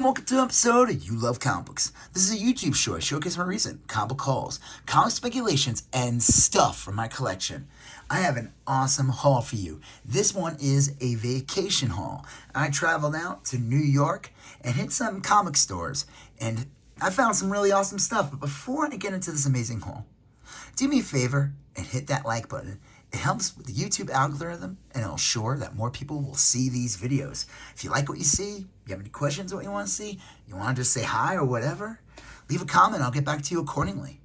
Welcome to an episode of You Love Comic Books. This is a YouTube show I showcase my recent comic book hauls, comic speculations, and stuff from my collection. I have an awesome haul for you. This one is a vacation haul. I traveled out to New York and hit some comic stores, and I found some really awesome stuff. But before I get into this amazing haul, do me a favor and hit that like button. It helps with the YouTube algorithm, and it'll ensure that more people will see these videos. If you like what you see, you have any questions what you want to see, you want to just say hi or whatever, leave a comment. I'll get back to you accordingly.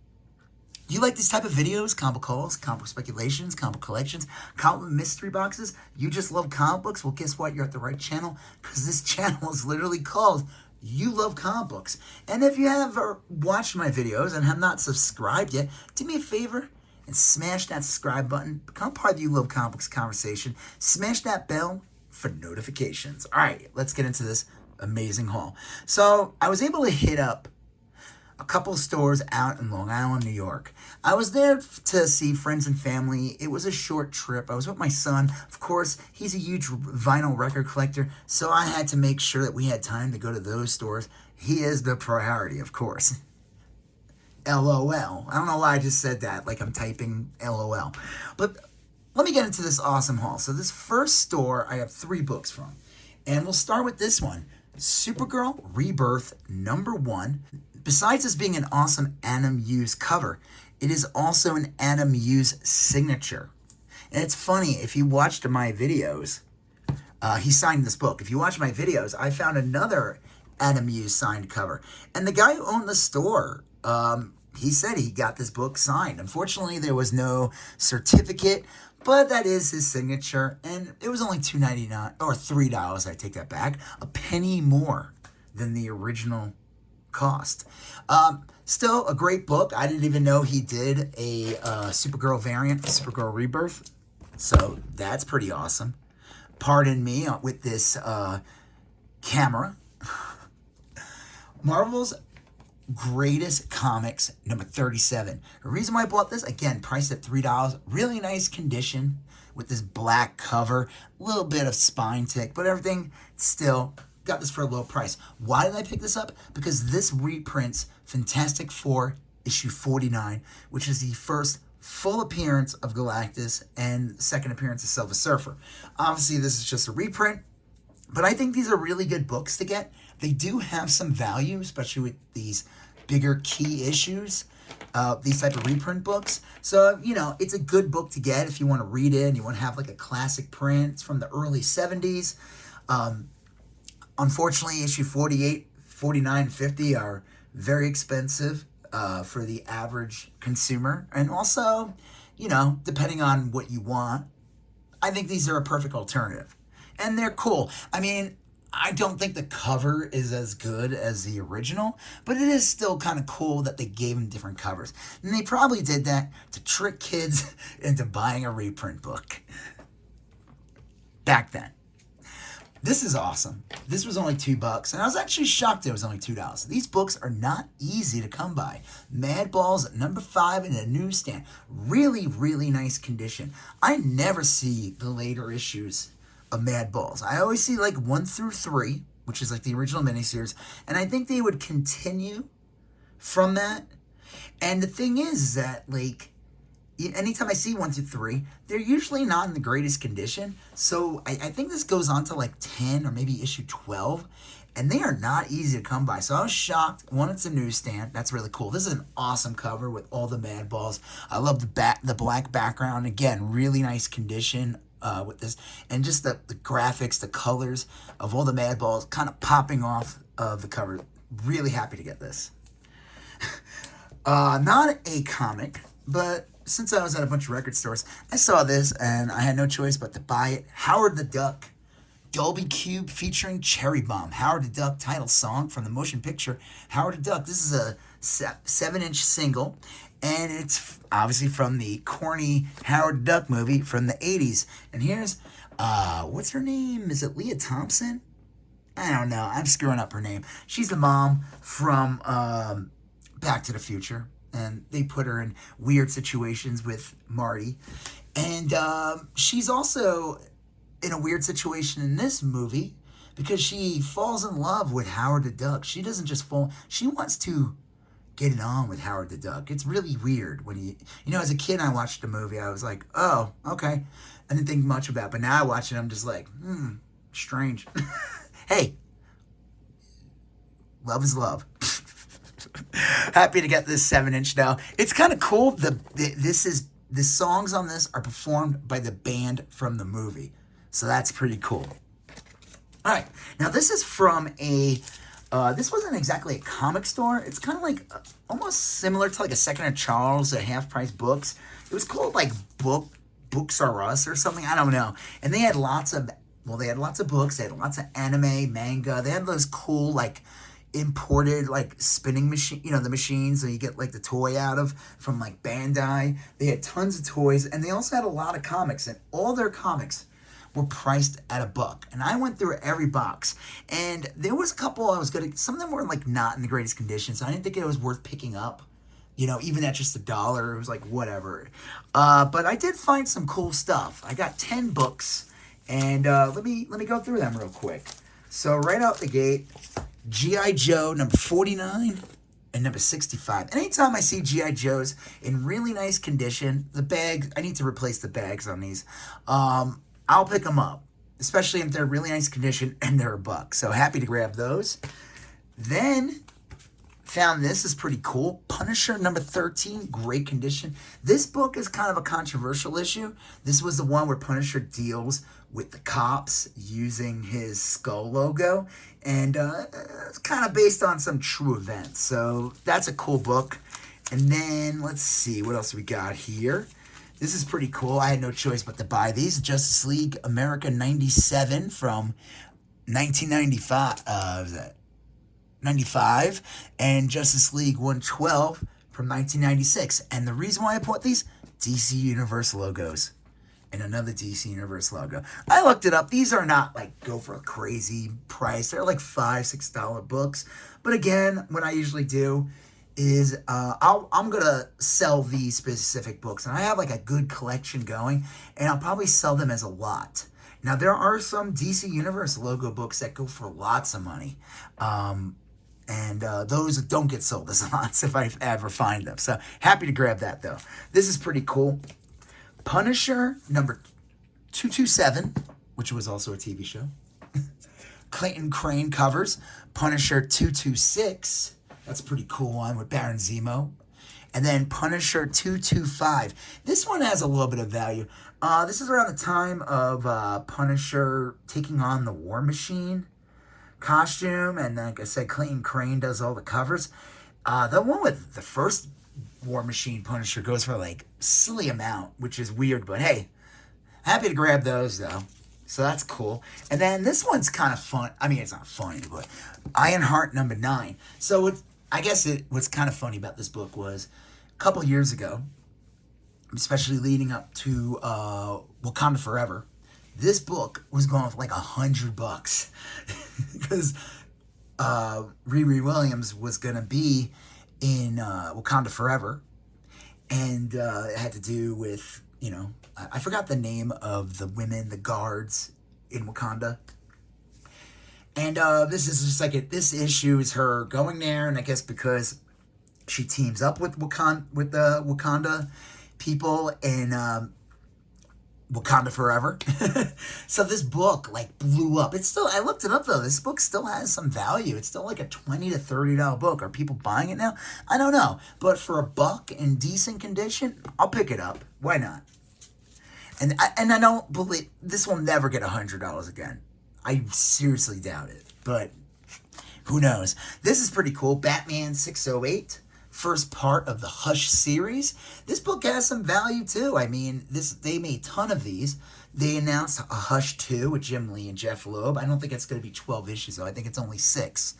You like these type of videos, comic book hauls, comic book speculations, comic book collections, comic book mystery boxes? You just love comic books? Well, guess what? You're at the right channel, because this channel is literally called You Love Comic Books. And if you have watched my videos and have not subscribed yet, do me a favor and smash that subscribe button. Become part of the You Love Comic Books conversation. Smash that bell for notifications. All right, let's get into this amazing haul. So I was able to hit up a couple stores out in Long Island, New York. I was there to see friends and family. It was a short trip. I was with my son. Of course, he's a huge vinyl record collector, so I had to make sure that we had time to go to those stores. He is the priority, of course. LOL. I don't know why I just said that, like I'm typing LOL. But let me get into this awesome haul. So this first store, I have 3 books from. And we'll start with this one. Supergirl Rebirth #1. Besides this being an awesome Adam Hughes cover, it is also an Adam Hughes signature. And it's funny, if you watched my videos, he signed this book. If you watch my videos, I found another Adam Hughes signed cover. And the guy who owned the store, he said he got this book signed. Unfortunately, there was no certificate, but that is his signature, and it was only $2.99 or $3. I take that back, a penny more than the original cost. Still a great book. I didn't even know he did a Supergirl variant, Supergirl Rebirth, so that's pretty awesome. Pardon me with this camera. Marvel's Greatest Comics #37. The reason why I bought this, again, priced at $3. Really nice condition with this black cover. A little bit of spine tick, but everything still got this for a low price. Why did I pick this up? Because this reprints Fantastic Four issue 49, which is the first full appearance of Galactus and second appearance of Silver Surfer. Obviously, this is just a reprint, but I think these are really good books to get. They do have some value, especially with these bigger key issues, these type of reprint books. So, you know, it's a good book to get if you want to read it and you want to have like a classic print. It's from the early 70s. Unfortunately, issue 48, 49, 50 are very expensive for the average consumer. And also, you know, depending on what you want, I think these are a perfect alternative. And they're cool. I mean, I don't think the cover is as good as the original, but it is still kind of cool that they gave them different covers. And they probably did that to trick kids into buying a reprint book back then. This is awesome. This was only $2, and I was actually shocked it was only $2. These books are not easy to come by. Madballs #5 in a newsstand. Really, really nice condition. I never see the later issues of Madballs. I always see like 1 through 3, which is like the original miniseries, and I think they would continue from that. And the thing is that, like, anytime I see 1 through 3, they're usually not in the greatest condition. So I think this goes on to like 10 or maybe issue 12, and they are not easy to come by. So I was shocked. One, it's a newsstand. That's really cool. This is an awesome cover with all the Madballs. I love the black background. Again, really nice condition with this, and just the graphics, the colors of all the Madballs kind of popping off of the cover. Really happy to get this. Not a comic, but since I was at a bunch of record stores, I saw this and I had no choice but to buy it. Howard the Duck, Dolby Cube featuring Cherry Bomb. Howard the Duck title song from the motion picture Howard the Duck. This is a 7-inch single, and it's obviously from the corny Howard the Duck movie from the 80s. And here's, what's her name? Is it Leah Thompson? I don't know. I'm screwing up her name. She's the mom from Back to the Future. And they put her in weird situations with Marty. And she's also in a weird situation in this movie because she falls in love with Howard the Duck. She doesn't just fall, she wants to get it on with Howard the Duck. It's really weird when as a kid, I watched the movie. I was like, oh, okay. I didn't think much about it. But now I watch it, I'm just like, strange. Hey, love is love. Happy to get this 7-inch now. It's kind of cool. The songs on this are performed by the band from the movie. So that's pretty cool. All right. Now, this is from this wasn't exactly a comic store. It's kind of like almost similar to like a Second of Charles, a half-price books. It was called like Books R Us or something. I don't know. And they had lots of books. They had lots of anime, manga. They had those cool like imported like spinning machine, the machines that you get like the toy out of from like Bandai. They had tons of toys, and they also had a lot of comics, and all their comics were priced at $1. And I went through every box, and there was a couple I was good. Some of them were like not in the greatest condition, so I didn't think it was worth picking up. Even at just $1, it was like whatever. But I did find some cool stuff. I got 10 books, and let me go through them real quick. So right out the gate, G.I. Joe number 49 and number 65. Anytime I see G.I. Joes in really nice condition, the bags, I need to replace the bags on these. I'll pick them up, especially if they're really nice condition and they're $1. So happy to grab those. Then found this is pretty cool. Punisher number 13, great condition. This book is kind of a controversial issue. This was the one where Punisher deals with the cops using his skull logo, and it's kind of based on some true events. So that's a cool book. And then let's see what else we got here. This is pretty cool. I had no choice but to buy these. Justice League America 97 from 1995. 95, and Justice League 112 from 1996. And the reason why I bought these, DC Universe logos. And another DC Universe logo. I looked it up. These are not like go for a crazy price. They're like $5, $6 books. But again, what I usually do is I'm going to sell these specific books. And I have like a good collection going, and I'll probably sell them as a lot. Now, there are some DC Universe logo books that go for lots of money. And those don't get sold as lots if I ever find them. So happy to grab that, though. This is pretty cool. Punisher number 227, which was also a TV show. Clayton Crane covers. Punisher 226. That's a pretty cool one with Baron Zemo. And then Punisher 225. This one has a little bit of value. This is around the time of Punisher taking on the War Machine costume, and like I said, Clayton Crane does all the covers. The one with the first War Machine Punisher goes for like silly amount, which is weird, but hey, happy to grab those though. So that's cool. And then this one's kind of fun. I mean, it's not funny, but Ironheart number 9. So what's kind of funny about this book was a couple years ago, especially leading up to Wakanda Forever, this book was going for like $100 because Riri Williams was going to be in Wakanda Forever, and it had to do with, I forgot the name of the women, the guards in Wakanda. And this is just like this issue is her going there, and I guess because she teams up with the Wakanda people and Wakanda Forever. So this book like blew up. I looked it up though. This book still has some value. It's still like a $20 to $30 book. Are people buying it now? I don't know. But for $1 in decent condition, I'll pick it up. Why not? And I don't believe this will never get $100 again. I seriously doubt it. But who knows? This is pretty cool. Batman 608. First part of the Hush series. This book has some value too. I mean, they made a ton of these. They announced a Hush 2 with Jim Lee and Jeff Loeb. I don't think it's going to be 12 issues though. I think it's only 6.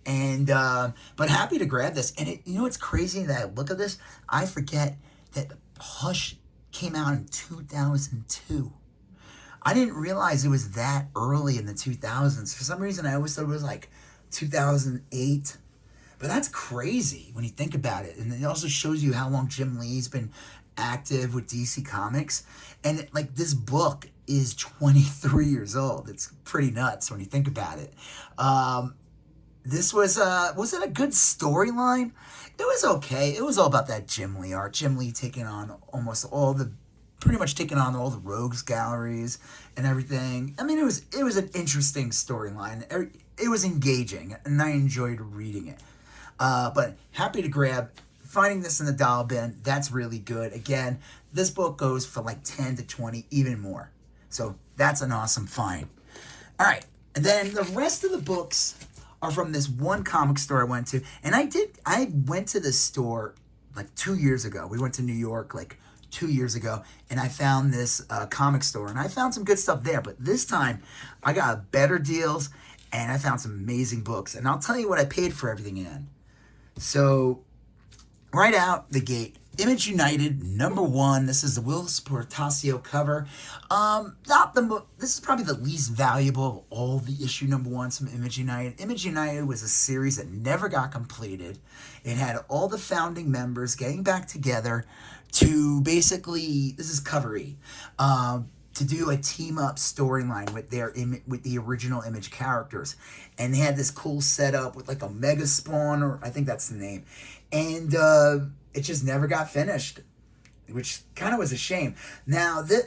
And but happy to grab this. And what's crazy that I look at this? I forget that Hush came out in 2002. I didn't realize it was that early in the 2000s. For some reason, I always thought it was like 2008. But that's crazy when you think about it. And it also shows you how long Jim Lee's been active with DC Comics, and like this book is 23 years old. It's pretty nuts when you think about it. This was it a good storyline? It was okay. It was all about that Jim Lee art. Jim Lee pretty much taking on all the rogues galleries and everything. I mean, it was an interesting storyline. It was engaging, and I enjoyed reading it. But happy to grab. Finding this in the dollar bin, that's really good. Again, this book goes for like 10 to 20, even more. So that's an awesome find. All right, and then the rest of the books are from this one comic store I went to. And I went to this store like 2 years ago. We went to New York like 2 years ago, and I found this comic store, and I found some good stuff there. But this time, I got better deals, and I found some amazing books. And I'll tell you what I paid for everything in. So, right out the gate, Image United #1. This is the Will Portacio cover. This is probably the least valuable of all the issue #1s from Image United. Image United was a series that never got completed. It had all the founding members getting back together to basically, this is cover E, to do a team up storyline with with the original Image characters, and they had this cool setup with like a Mega Spawn, or I think that's the name, and it just never got finished, which kind of was a shame. Now the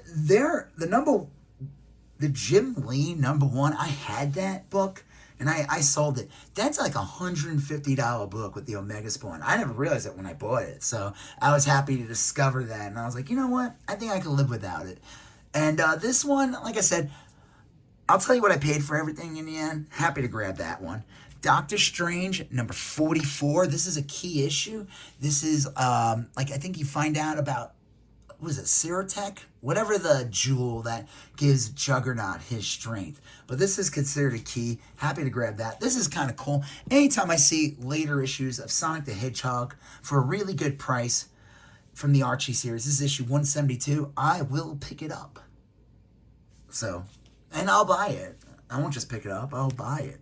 Jim Lee #1, I had that book. And I sold it. That's like $150 book with the Omega Spawn. I never realized it when I bought it. So I was happy to discover that. And I was like, you know what? I think I can live without it. And this one, like I said, I'll tell you what I paid for everything in the end. Happy to grab that one. Doctor Strange #44. This is a key issue. This is, like, I think you find out about, what is it, Sirotech? Whatever the jewel that gives Juggernaut his strength. But this is considered a key. Happy to grab that. This is kind of cool. Anytime I see later issues of Sonic the Hedgehog for a really good price from the Archie series, this is issue 172, I will pick it up. So, and I'll buy it. I won't just pick it up, I'll buy it.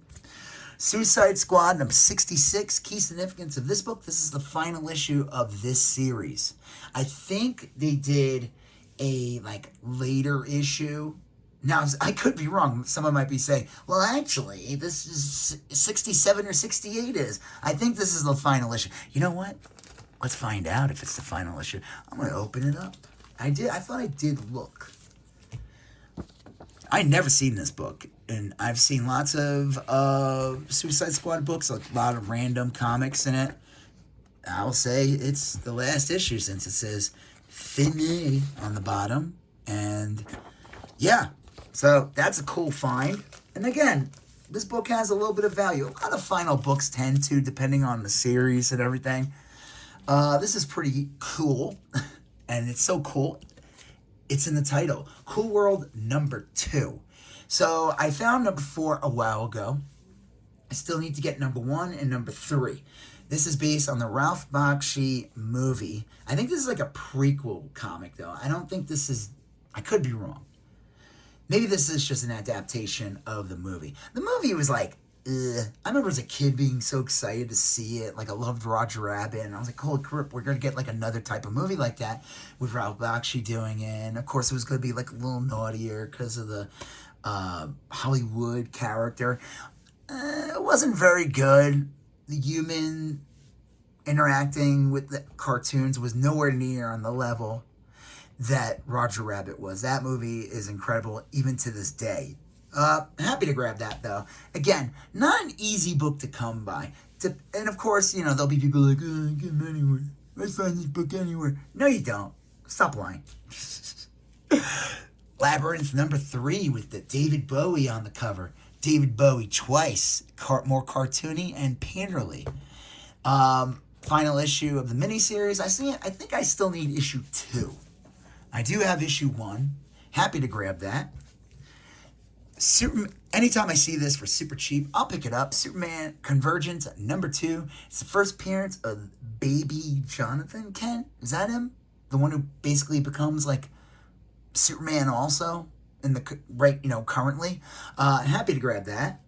Suicide Squad #66. Key significance of this book. This is the final issue of this series. I think they did a like later issue. Now, I could be wrong. Someone might be saying, well, actually, this is 67 or 68 is. I think this is the final issue. You know what? Let's find out if it's the final issue. I'm going to open it up. I thought I did look. I'd never seen this book, and I've seen lots of Suicide Squad books, like a lot of random comics in it. I'll say it's the last issue since it says Fini on the bottom, and yeah, so that's a cool find. And again, this book has a little bit of value. A lot of final books tend to, depending on the series and everything. This is pretty cool, and it's so cool. It's in the title, Cool World #2. So I found #4 a while ago. I still need to get #1 and #3. This is based on the Ralph Bakshi movie. I think this is like a prequel comic, though. I don't think this is, I could be wrong. Maybe this is just an adaptation of the movie. The movie was like, ugh. I remember as a kid being so excited to see it. Like, I loved Roger Rabbit, and I was like, holy crap, we're going to get like another type of movie like that with Ralph Bakshi doing it. And of course, it was going to be like a little naughtier because of the Hollywood character. It wasn't very good. The human interacting with the cartoons was nowhere near on the level that Roger Rabbit was. That movie is incredible, even to this day. Happy to grab that, though. Again, not an easy book to come by. And of course, you know, there'll be people like, oh, I get them anywhere. I find this book anywhere. No, you don't. Stop lying. Labyrinth #3 with the David Bowie on the cover. David Bowie twice. More cartoony and painterly. Final issue of the miniseries. I think I still need issue 2. I do have issue 1. Happy to grab that. Anytime I see this for super cheap, I'll pick it up. Superman Convergence #2. It's the first appearance of Baby Jonathan Kent. Is that him? The one who basically becomes like Superman also in the currently. Happy to grab that.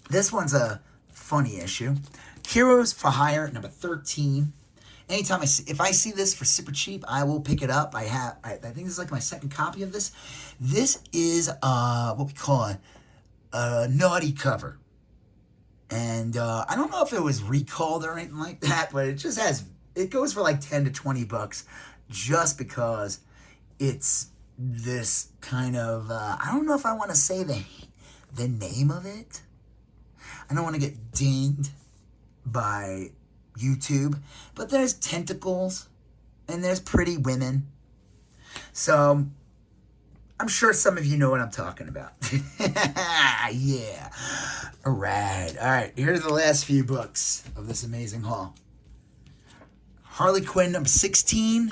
This one's a funny issue. Heroes for Hire #13. anytime if I see this for super cheap, I will pick it up. I think this is like my second copy of this. This is what we call a naughty cover. And I don't know if it was recalled or anything like that, but it goes for like 10 to 20 bucks just because it's this kind of, I don't know if I want to say the name of it. I don't want to get dinged by YouTube, but there's tentacles and there's pretty women. So I'm sure some of you know what I'm talking about. Yeah. All right. Here are the last few books of this amazing haul. Harley Quinn number 16.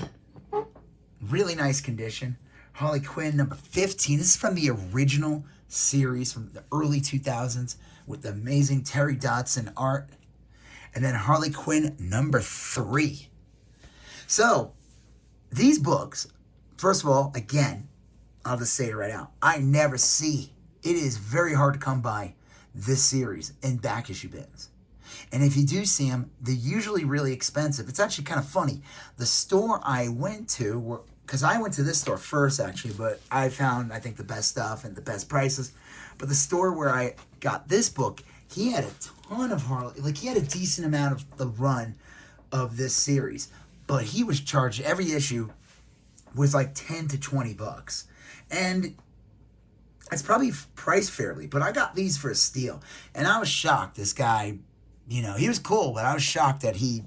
Really nice condition. Harley Quinn number 15. This is from the original series from the early 2000s with the amazing Terry Dodson art. And then Harley Quinn number 3. So, these books, first of all, again, I'll just say it right out. I never see. It is very hard to come by this series in back issue bins. And if you do see them, they're usually really expensive. It's actually kind of funny. The store I went to, because I went to this store first actually, but I found, I think, the best stuff and the best prices. But the store where I got this book, he had a ton of Harley. Like, he had a decent amount of the run of this series. But he was charged, every issue was like 10 to 20 bucks. And it's probably priced fairly, but I got these for a steal. And I was shocked. This guy, you know, he was cool, but I was shocked that he,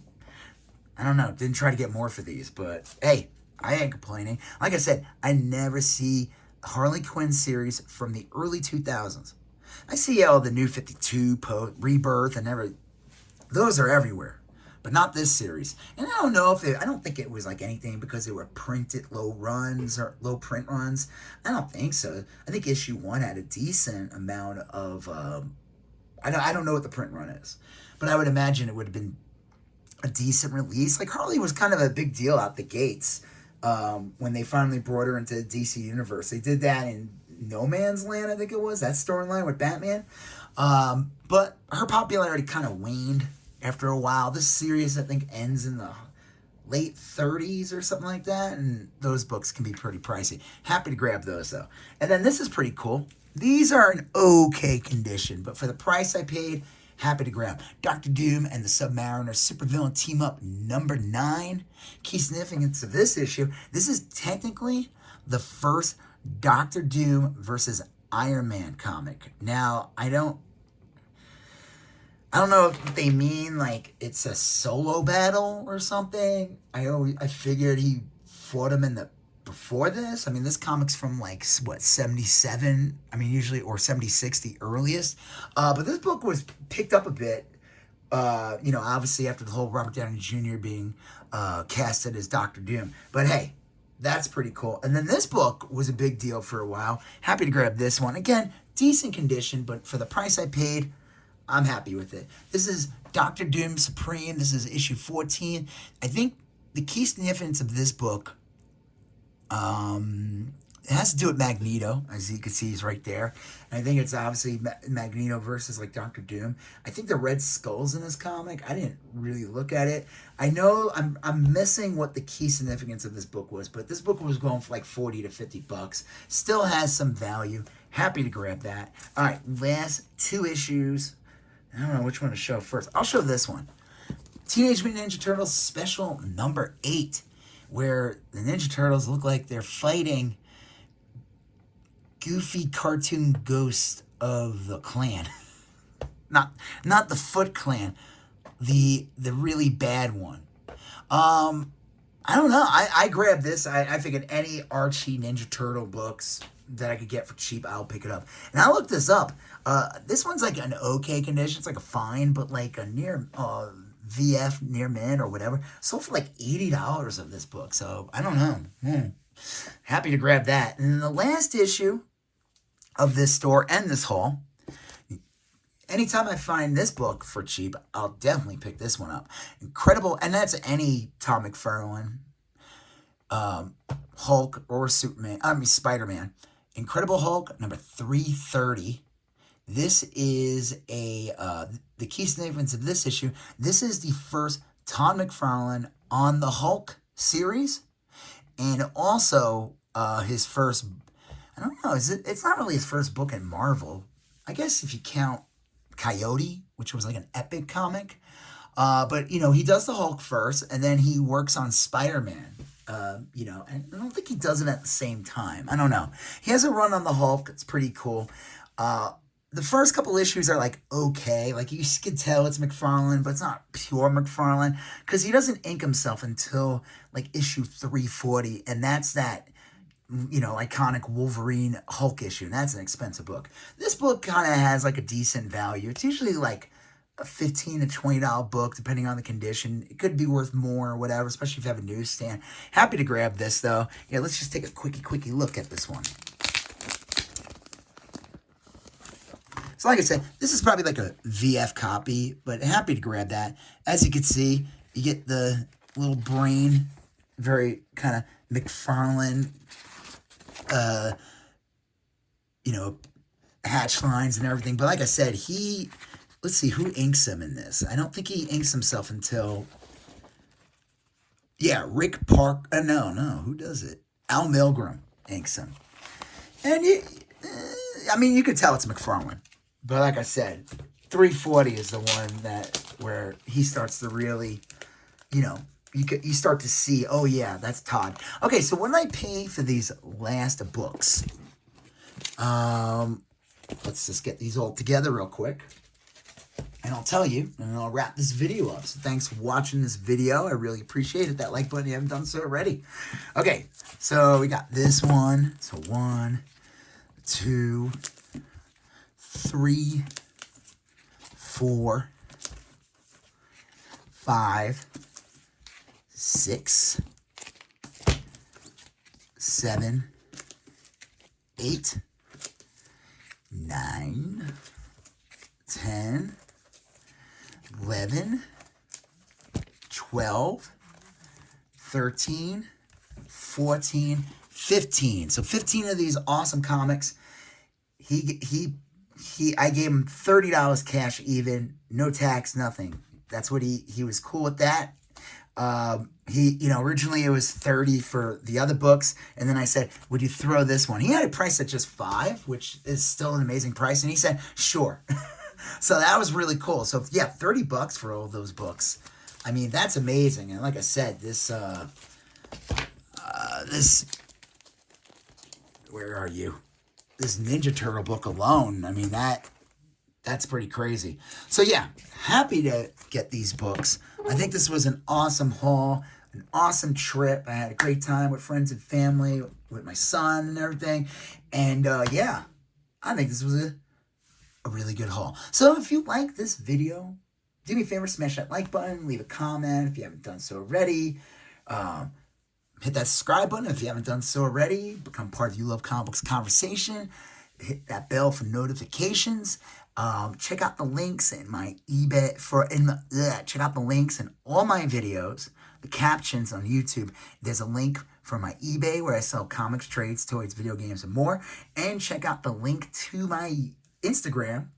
I don't know, didn't try to get more for these. But hey, I ain't complaining. Like I said, I never see Harley Quinn series from the early 2000s. I see all the New 52, Rebirth, and those are everywhere. But not this series. And I don't know if I don't think it was like anything because they were printed low runs or low print runs. I don't think so. I think issue 1 had a decent amount of, I don't know what the print run is. But I would imagine it would have been a decent release. Like, Harley was kind of a big deal out the gates when they finally brought her into the DC Universe. They did that in No Man's Land, I think it was, that storyline with Batman. But her popularity kind of waned after a while. This series, I think, ends in the late 30s or something like that, and those books can be pretty pricey. Happy to grab those, though. And then this is pretty cool. These are in okay condition, but for the price I paid, happy to grab. Dr. Doom and the Submariner supervillain team up number 9. Key significance of this issue, this is technically the first Dr. Doom versus Iron Man comic. Now, I don't know if they mean like it's a solo battle or something. I figured he fought him before this. I mean, this comic's from like, what, 77? I mean, usually, or 76, the earliest. But this book was picked up a bit, obviously after the whole Robert Downey Jr. being casted as Dr. Doom. But hey, that's pretty cool. And then this book was a big deal for a while. Happy to grab this one. Again, decent condition, but for the price I paid, I'm happy with it. This is Dr. Doom Supreme. This is issue 14. I think the key significance of this book, it has to do with Magneto. As you can see, he's right there. And I think it's obviously Magneto versus like Dr. Doom. I think the Red Skull's in this comic. I didn't really look at it. I know I'm missing what the key significance of this book was, but this book was going for like 40 to 50 bucks. Still has some value. Happy to grab that. All right, last 2 issues. I don't know which one to show first. I'll show this one. Teenage Mutant Ninja Turtles special number 8, where the Ninja Turtles look like they're fighting goofy cartoon ghosts of the Clan. Not the Foot Clan, the really bad one. I don't know. I grabbed this. I figured any Archie Ninja Turtle books that I could get for cheap, I'll pick it up. And I looked this up. This one's like an okay condition. It's like a fine, but like a near VF near mint or whatever. Sold for like $80 of this book. So I don't know. Happy to grab that. And then the last issue of this store and this haul, anytime I find this book for cheap, I'll definitely pick this one up. Incredible, and that's any Tom McFarlane, Hulk, or Spider-Man. Incredible Hulk, number 330. This is the key significance of this issue. This is the first Tom McFarlane on the Hulk series, and also his first, I don't know, it's not really his first book in Marvel. I guess if you count Coyote, which was like an epic comic. But, he does the Hulk first, and then he works on Spider-Man. And I don't think he does it at the same time. I don't know. He has a run on the Hulk. It's pretty cool. The first couple issues are, like, okay. Like, you can tell it's McFarlane, but it's not pure McFarlane, because he doesn't ink himself until, like, issue 340, and that's that, iconic Wolverine Hulk issue, and that's an expensive book. This book kind of has, like, a decent value. It's usually, like, a $15 to $20 book, depending on the condition. It could be worth more or whatever, especially if you have a newsstand. Happy to grab this, though. Yeah, let's just take a quickie look at this one. So like I said, this is probably like a VF copy, but happy to grab that. As you can see, you get the little brain, very kind of McFarlane, hatch lines and everything. But like I said, let's see, who inks him in this? I don't think he inks himself until, Rick Park. No, who does it? Al Milgrom inks him. And you could tell it's McFarlane. But like I said, 340 is the one where he starts to really, you start to see, oh yeah, that's Todd. Okay, so what did I pay for these last books? Let's just get these all together real quick. And I'll tell you, and I'll wrap this video up. So thanks for watching this video. I really appreciate it. That like button if you haven't done so already. Okay, so we got this one. So 1, 2, 3, 4, 5, 6, 7, 8, 9, 10, 11, 12, 13, 14, 15. So 15 of these awesome comics. I gave him $30 cash even, no tax, nothing. That's what he was cool with that. Originally it was $30 for the other books, and then I said, would you throw this one? He had it priced at just $5, which is still an amazing price, and he said, sure. So that was really cool. So yeah, $30 for all those books. I mean, that's amazing. And like I said, this, where are you? This Ninja Turtle book alone, I mean, that's pretty crazy. So yeah, happy to get these books. I think this was an awesome haul, an awesome trip. I had a great time with friends and family, with my son and everything. And yeah, I think this was a really good haul. So if you like this video, do me a favor, smash that like button, leave a comment if you haven't done so already. Hit that subscribe button if you haven't done so already. Become part of the You Love Comic Books conversation. Hit that bell for notifications. Check out the links in my eBay check out the links in all my videos, the captions on YouTube. There's a link for my eBay where I sell comics, trades, toys, video games, and more. And check out the link to my Instagram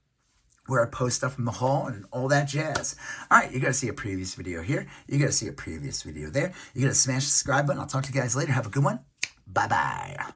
where I post stuff from the haul and all that jazz. All right, you got to see a previous video here. You got to see a previous video there. You got to smash the subscribe button. I'll talk to you guys later. Have a good one. Bye-bye.